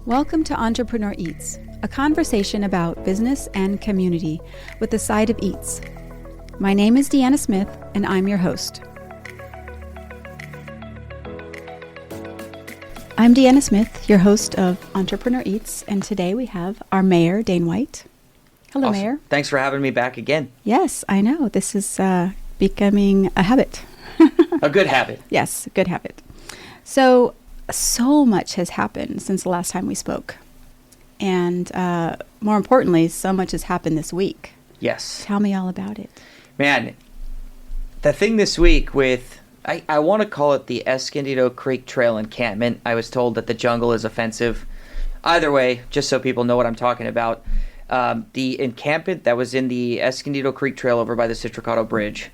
Welcome to Entrepreneur Eats, a conversation about business and community with a side of eats. My name is Deanna Smith, and I'm your host. I'm Deanna Smith, your host of Entrepreneur Eats, and today we have our mayor, Dane White. Hello, Awesome. Mayor. Thanks for having me back again. Yes, I know. This is becoming a habit. A good habit. Yes, good habit. So much has happened since the last time we spoke. And more importantly, so much has happened this week. Yes. Tell me all about it. Man, the thing this week with, I want to call it the Escondido Creek Trail Encampment. I was told that the jungle is offensive. Either way, just so people know what I'm talking about, the encampment that was in the Escondido Creek Trail over by the Citricado Bridge.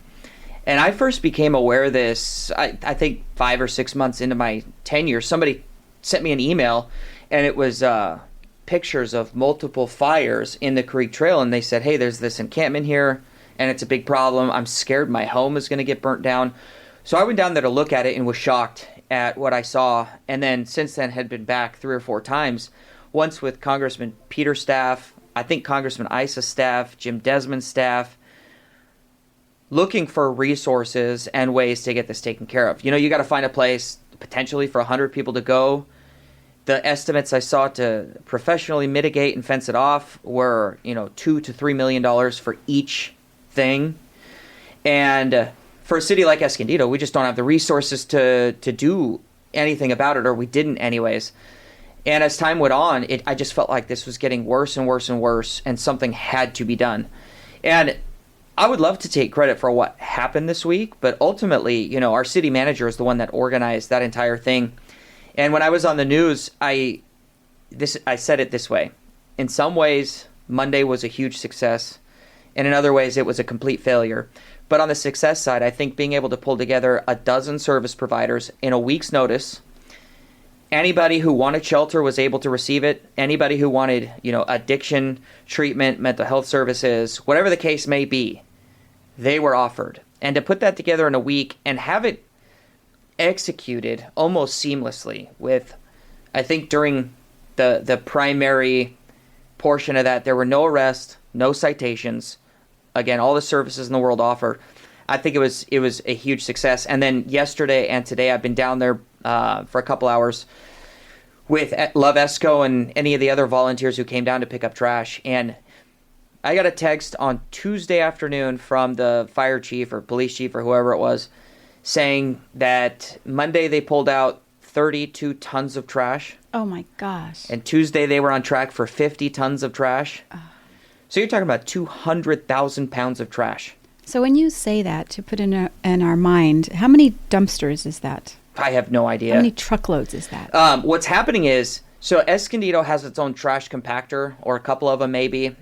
And I first became aware of this, I think 5 or 6 months into my tenure. Somebody sent me an email, and it was pictures of multiple fires in the Creek Trail. And they said, hey, there's this encampment here, and it's a big problem. I'm scared my home is going to get burnt down. So I went down there to look at it and was shocked at what I saw. And then since then had been back 3 or 4 times, once with Congressman Peter's staff, I think Congressman Isa's staff, Jim Desmond's staff, looking for resources and ways to get this taken care of. You know, you got to find a place potentially for 100 people to go. The estimates I saw to professionally mitigate and fence it off were, $2 to $3 million for each thing. And for a city like Escondido, we just don't have the resources to do anything about it, or we didn't anyways. And as time went on, I just felt like this was getting worse and worse and worse, and something had to be done. And I would love to take credit for what happened this week, but ultimately, our city manager is the one that organized that entire thing. And when I was on the news, I said it this way. In some ways, Monday was a huge success, and in other ways, it was a complete failure. But on the success side, I think being able to pull together a dozen service providers in a week's notice, anybody who wanted shelter was able to receive it. Anybody who wanted, addiction treatment, mental health services, whatever the case may be, they were offered. And to put that together in a week and have it executed almost seamlessly with, I think during the primary portion of that, there were no arrests, no citations. Again, all the services in the world offered. I think it was a huge success. And then yesterday and today, I've been down there for a couple hours with Love Esco and any of the other volunteers who came down to pick up trash. And I got a text on Tuesday afternoon from the fire chief or police chief or whoever it was saying that Monday they pulled out 32 tons of trash. Oh my gosh. And Tuesday they were on track for 50 tons of trash. So you're talking about 200,000 pounds of trash. So when you say that, to put in our mind, how many dumpsters is that? I have no idea. How many truckloads is that? What's happening is, so Escondido has its own trash compactor, or a couple of them maybe.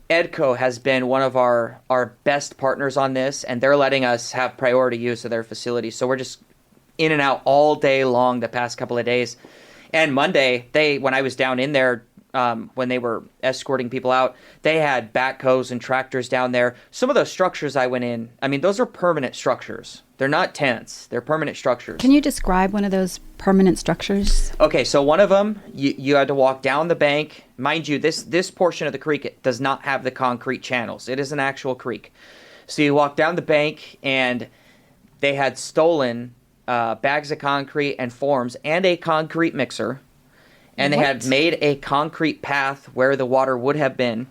Edco has been one of our best partners on this, and they're letting us have priority use of their facilities. So we're just in and out all day long the past couple of days. And Monday, when I was down in there, when they were escorting people out, they had backhoes and tractors down there. Some of those structures I went in, those are permanent structures. They're not tents. They're permanent structures. Can you describe one of those permanent structures? Okay, so one of them, you had to walk down the bank. Mind you, this portion of the creek does not have the concrete channels. It is an actual creek. So you walk down the bank, and they had stolen bags of concrete and forms and a concrete mixer. And they had made a concrete path where the water would have been.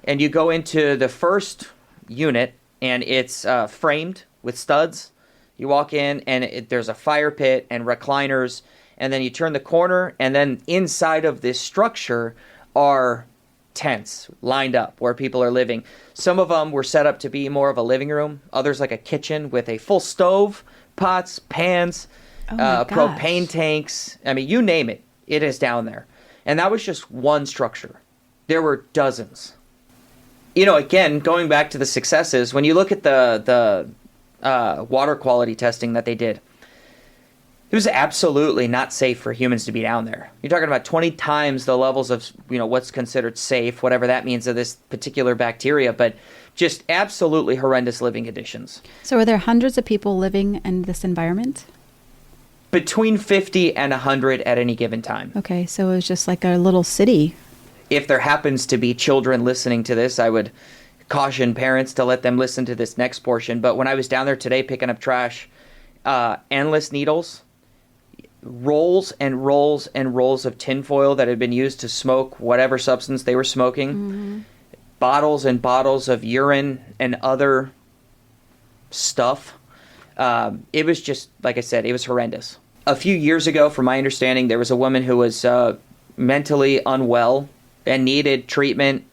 And you go into the first unit, and it's framed with studs. You walk in, and there's a fire pit and recliners. And then you turn the corner, and then inside of this structure are tents lined up where people are living. Some of them were set up to be more of a living room. Others like a kitchen with a full stove, pots, pans, propane tanks. You name it. It is down there. And that was just one structure. There were dozens. Again, going back to the successes, when you look at the water quality testing that they did, it was absolutely not safe for humans to be down there. You're talking about 20 times the levels of, what's considered safe, whatever that means of this particular bacteria, but just absolutely horrendous living conditions. So are there hundreds of people living in this environment? between 50 and 100 at any given time. Okay, so it was just like a little city. If there happens to be children listening to this, I would caution parents to let them listen to this next portion. But when I was down there today picking up trash, endless needles, rolls and rolls and rolls of tinfoil that had been used to smoke whatever substance they were smoking, bottles and bottles of urine and other stuff. It was just, like I said, it was horrendous. A few years ago, from my understanding, there was a woman who was mentally unwell and needed treatment.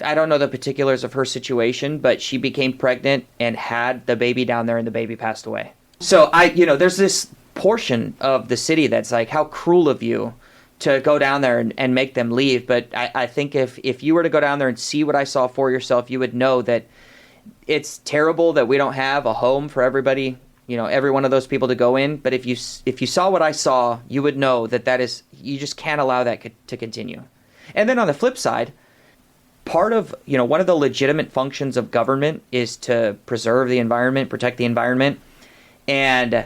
I don't know the particulars of her situation, but she became pregnant and had the baby down there, and the baby passed away. So there's this portion of the city that's like, how cruel of you to go down there and make them leave. But I think if you were to go down there and see what I saw for yourself, you would know that it's terrible that we don't have a home for everybody, every one of those people to go in. But if you saw what I saw, you would know that is, you just can't allow that to continue. And then on the flip side, part of, one of the legitimate functions of government is to preserve the environment, protect the environment. And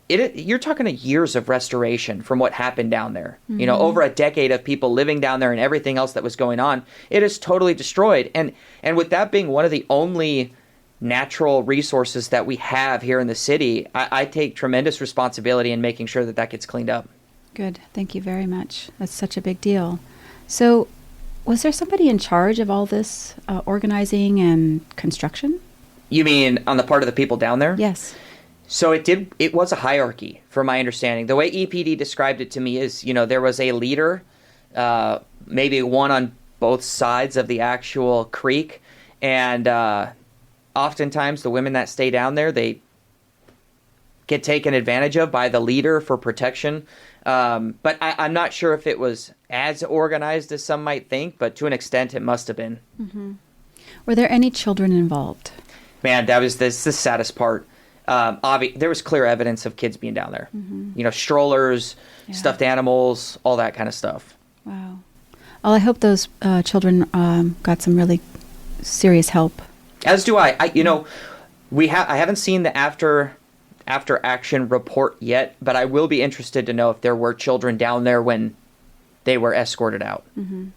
you're talking years of restoration from what happened down there. Over a decade of people living down there and everything else that was going on, it is totally destroyed. And with that being one of the only natural resources that we have here in the city, I take tremendous responsibility in making sure that gets cleaned up. Good. Thank you very much. That's such a big deal. So was there somebody in charge of all this organizing and construction? You mean on the part of the people down there? Yes. So it was a hierarchy, from my understanding. The way EPD described it to me is, there was a leader, maybe one on both sides of the actual creek. And oftentimes the women that stay down there, they get taken advantage of by the leader for protection. But I'm not sure if it was as organized as some might think, but to an extent it must have been. Mm-hmm. Were there any children involved? Man, that was the saddest part. There was clear evidence of kids being down there. Mm-hmm. Strollers, stuffed animals, all that kind of stuff. Wow. Well, I hope those children got some really serious help. As do I. I haven't seen the after action report yet, but I will be interested to know if there were children down there when they were escorted out. Mm-hmm.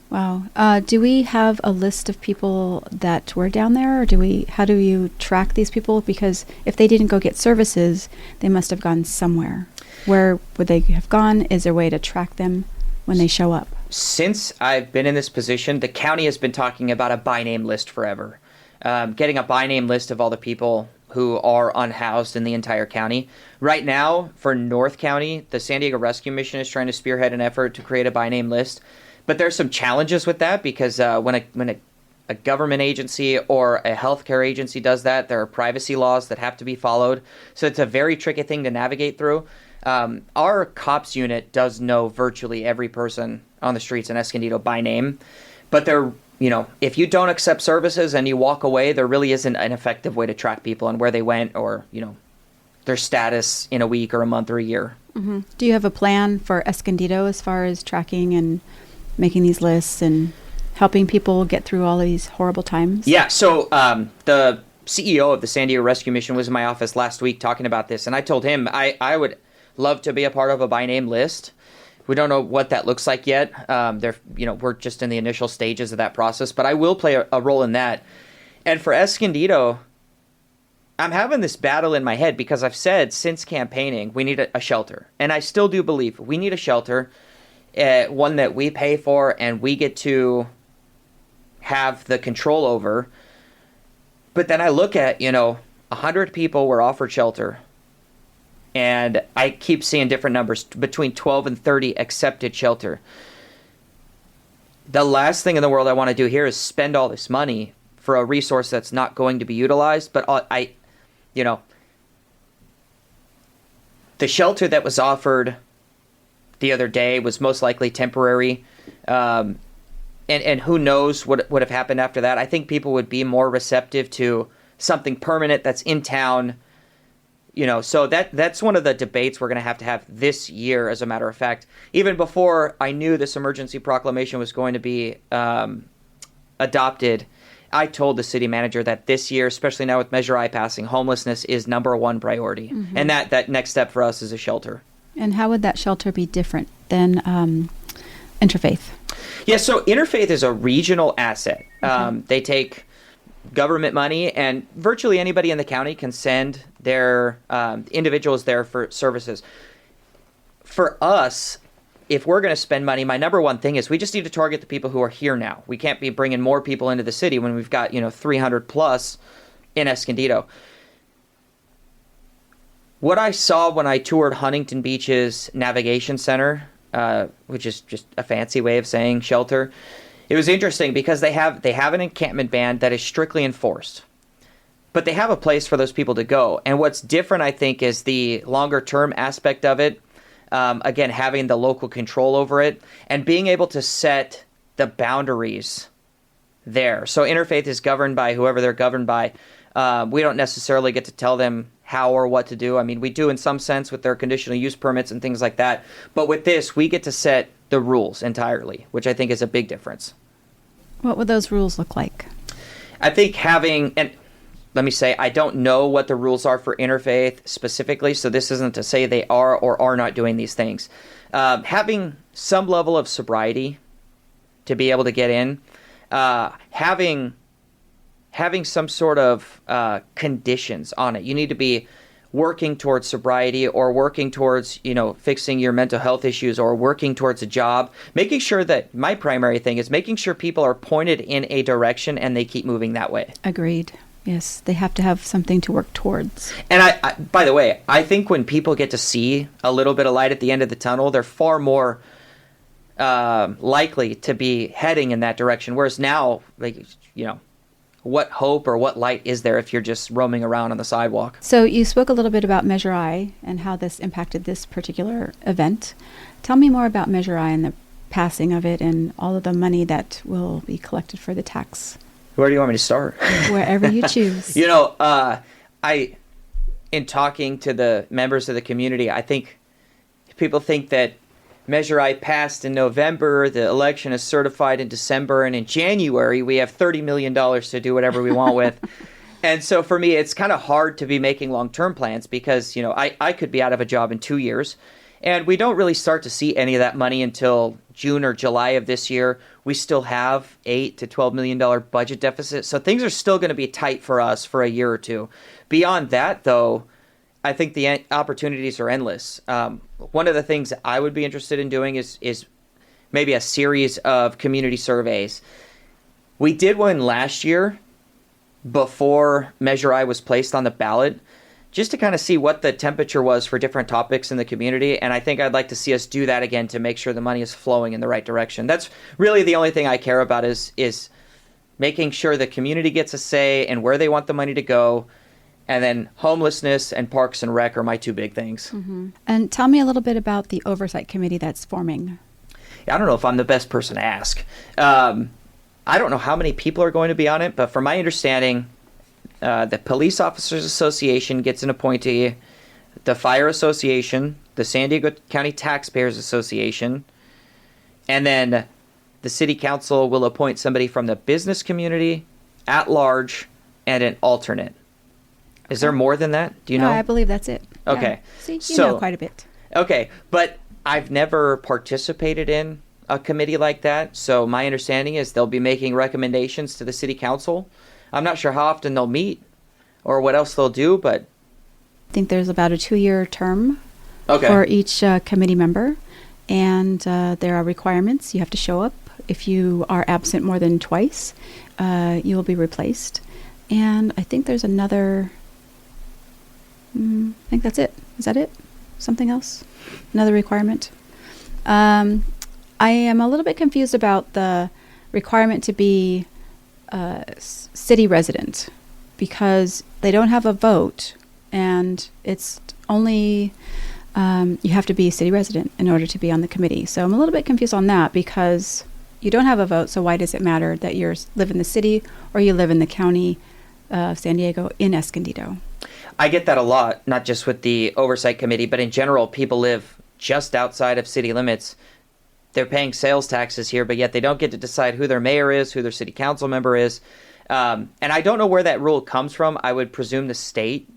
Wow. Do we have a list of people that were down there, or how do you track these people? Because if they didn't go get services, they must have gone somewhere. Where would they have gone? Is there a way to track them when they show up? Since I've been in this position, the county has been talking about a by name list forever. Getting a by name list of all the people who are unhoused in the entire county. Right now, for North County, the San Diego Rescue Mission is trying to spearhead an effort to create a by name list. But there's some challenges with that because when a government agency or a healthcare agency does that, there are privacy laws that have to be followed. So it's a very tricky thing to navigate through. Our cops unit does know virtually every person on the streets in Escondido by name. But if you don't accept services and you walk away, there really isn't an effective way to track people and where they went or, their status in a week or a month or a year. Mm-hmm. Do you have a plan for Escondido as far as tracking and making these lists and helping people get through all of these horrible times? Yeah, so the CEO of the San Diego Rescue Mission was in my office last week talking about this, and I told him I would love to be a part of a by-name list. We don't know what that looks like yet. We're just in the initial stages of that process, but I will play a role in that. And for Escondido, I'm having this battle in my head because I've said since campaigning we need a shelter, and I still do believe we need a shelter. One that we pay for and we get to have the control over. But then I look at, 100 people were offered shelter. And I keep seeing different numbers, between 12 and 30 accepted shelter. The last thing in the world I want to do here is spend all this money for a resource that's not going to be utilized. But the shelter that was offered the other day was most likely temporary. And who knows what would have happened after that. I think people would be more receptive to something permanent that's in town. So that's one of the debates we're going to have this year, as a matter of fact. Even before I knew this emergency proclamation was going to be adopted, I told the city manager that this year, especially now with Measure I passing, homelessness is number one priority. And that next step for us is a shelter. And how would that shelter be different than Interfaith? Yeah, so Interfaith is a regional asset. They take government money, and virtually anybody in the county can send their individuals there for services. For us, if we're going to spend money, my number one thing is we just need to target the people who are here now. We can't be bringing more people into the city when we've got 300 plus in Escondido. What I saw when I toured Huntington Beach's Navigation Center, which is just a fancy way of saying shelter, it was interesting because they have an encampment ban that is strictly enforced. But they have a place for those people to go. And what's different, I think, is the longer term aspect of it. Again, having the local control over it and being able to set the boundaries there. So Interfaith is governed by whoever they're governed by. We don't necessarily get to tell them how or what to do. I mean, we do in some sense with their conditional use permits and things like that. But with this, we get to set the rules entirely, which I think is a big difference. What would those rules look like? I think and let me say, I don't know what the rules are for Interfaith specifically, so this isn't to say they are or are not doing these things. Having some level of sobriety to be able to get in, having some sort of conditions on it. You need to be working towards sobriety or working towards, fixing your mental health issues or working towards a job. Making sure that my primary thing is making sure people are pointed in a direction and they keep moving that way. Agreed. Yes, they have to have something to work towards. And I by the way, I think when people get to see a little bit of light at the end of the tunnel, they're far more likely to be heading in that direction. Whereas now, what hope or what light is there if you're just roaming around on the sidewalk? So you spoke a little bit about Measure I and how this impacted this particular event. Tell me more about Measure I and the passing of it and all of the money that will be collected for the tax. Where do you want me to start? Wherever you choose. In talking to the members of the community, I think people think that Measure I passed in November, the election is certified in December, and in January we have $30 million to do whatever we want with. And so for me, it's kind of hard to be making long-term plans because, I could be out of a job in 2 years. And we don't really start to see any of that money until June or July of this year. We still have $8 to $12 million budget deficit. So things are still going to be tight for us for a year or two. Beyond that, though, I think the opportunities are endless. One of the things that I would be interested in doing is maybe a series of community surveys. We did one last year before Measure I was placed on the ballot, just to kind of see what the temperature was for different topics in the community. And I think I'd like to see us do that again to make sure the money is flowing in the right direction. That's really the only thing I care about is making sure the community gets a say in where they want the money to go. And then homelessness and parks and rec are my two big things. Mm-hmm. And tell me a little bit about the oversight committee that's forming. I don't know if I'm the best person to ask. I don't know how many people are going to be on it, but from my understanding, the Police Officers Association gets an appointee, the Fire Association, the San Diego County Taxpayers Association, and then the City Council will appoint somebody from the business community, at large, and an alternate. Is there more than that? Do you know? I believe that's it. Okay. Yeah. See, you know quite a bit. Okay, but I've never participated in a committee like that, so my understanding is they'll be making recommendations to the City Council. I'm not sure how often they'll meet or what else they'll do, but I think there's about a 2-year term for each committee member, and there are requirements. You have to show up. If you are absent more than twice, you will be replaced. And I think there's another... I think that's it. Is that it? Something else? Another requirement? I am a little bit confused about the requirement to be a city resident because they don't have a vote, and it's only you have to be a city resident in order to be on the committee. So I'm a little bit confused on that because you don't have a vote, so why does it matter that you live in the city or you live in the county of San Diego in Escondido? I get that a lot, not just with the oversight committee, but in general, people live just outside of city limits. They're paying sales taxes here, but yet they don't get to decide who their mayor is, who their city council member is. And I don't know where that rule comes from. I would presume the state,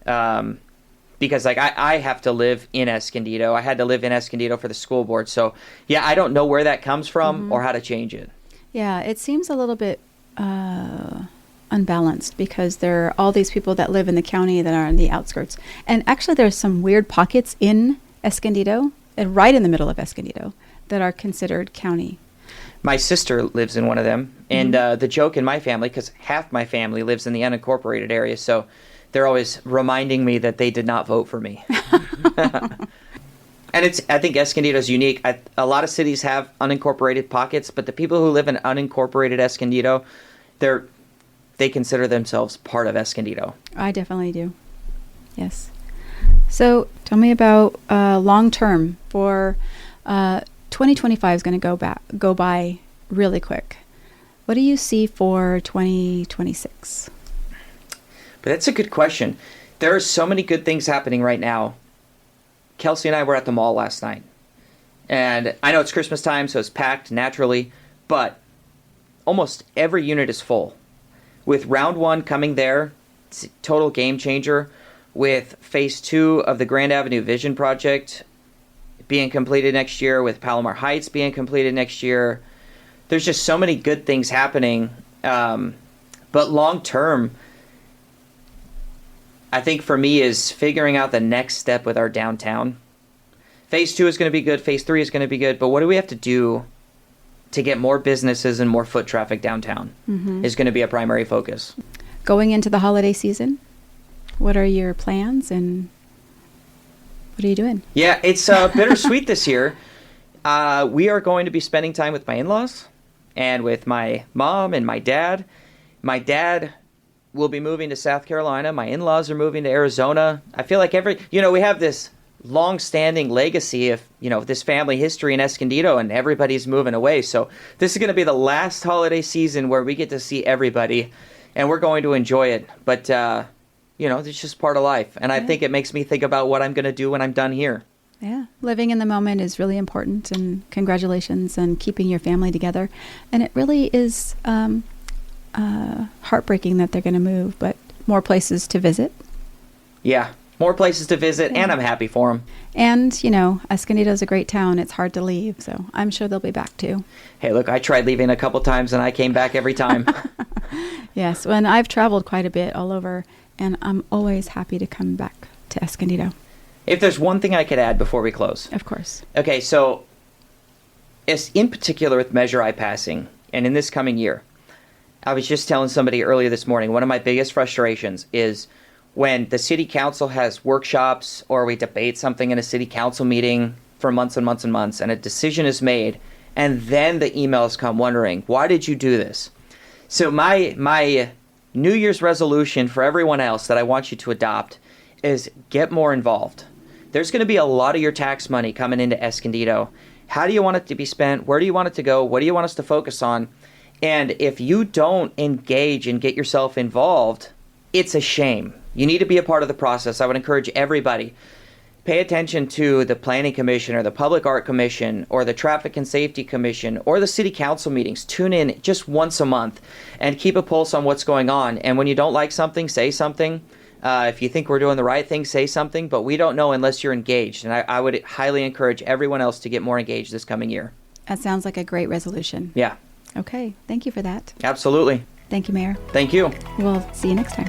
because like I have to live in Escondido. I had to live in Escondido for the school board. So yeah, I don't know where that comes from or how to change it. Yeah, it seems a little bit unbalanced because there are all these people that live in the county that are on the outskirts. And actually there's some weird pockets in Escondido, and right in the middle of Escondido, that are considered county. My sister lives in one of them. And the joke in my family, because half my family lives in the unincorporated area, so they're always reminding me that they did not vote for me. And I think Escondido is unique. A lot of cities have unincorporated pockets, but the people who live in unincorporated Escondido, they consider themselves part of Escondido. I definitely do. Yes. So tell me about long term. For 2025 is going to go by really quick. What do you see for 2026? But that's a good question. There are so many good things happening right now. Kelsey and I were at the mall last night. And I know it's Christmas time, so it's packed naturally, but almost every unit is full. With round 1 coming there, it's a total game changer. With phase 2 of the Grand Avenue Vision Project being completed next year, with Palomar Heights being completed next year, there's just so many good things happening. But long term, I think for me is figuring out the next step with our downtown. Phase 2 is going to be good. Phase 3 is going to be good. But what do we have to do to get more businesses and more foot traffic downtown is going to be a primary focus. Going into the holiday season, what are your plans and what are you doing? Yeah, it's bittersweet this year. We are going to be spending time with my in-laws and with my mom and my dad. My dad will be moving to South Carolina. My in-laws are moving to Arizona. I feel like we have this long-standing legacy of, this family history in Escondido, and everybody's moving away. So this is going to be the last holiday season where we get to see everybody, and we're going to enjoy it. But, it's just part of life. And I think it makes me think about what I'm going to do when I'm done here. Yeah. Living in the moment is really important, and congratulations on keeping your family together. And it really is heartbreaking that they're going to move, but more places to visit. Yeah. More places to visit, and I'm happy for them. And, Escondido is a great town. It's hard to leave, so I'm sure they'll be back too. Hey, look, I tried leaving a couple times, and I came back every time. Yes, and I've traveled quite a bit all over, and I'm always happy to come back to Escondido. If there's one thing I could add before we close. Of course. Okay, so in particular with Measure I passing, and in this coming year, I was just telling somebody earlier this morning, one of my biggest frustrations is when the city council has workshops or we debate something in a city council meeting for months and months and months, and a decision is made, and then the emails come wondering, why did you do this? So my New Year's resolution for everyone else that I want you to adopt is get more involved. There's going to be a lot of your tax money coming into Escondido. How do you want it to be spent? Where do you want it to go? What do you want us to focus on? And if you don't engage and get yourself involved, it's a shame. You need to be a part of the process. I would encourage everybody, pay attention to the Planning Commission or the Public Art Commission or the Traffic and Safety Commission or the City Council meetings. Tune in just once a month and keep a pulse on what's going on. And when you don't like something, say something. If you think we're doing the right thing, say something. But we don't know unless you're engaged. And I would highly encourage everyone else to get more engaged this coming year. That sounds like a great resolution. Yeah. Okay. Thank you for that. Absolutely. Thank you, Mayor. Thank you. We'll see you next time.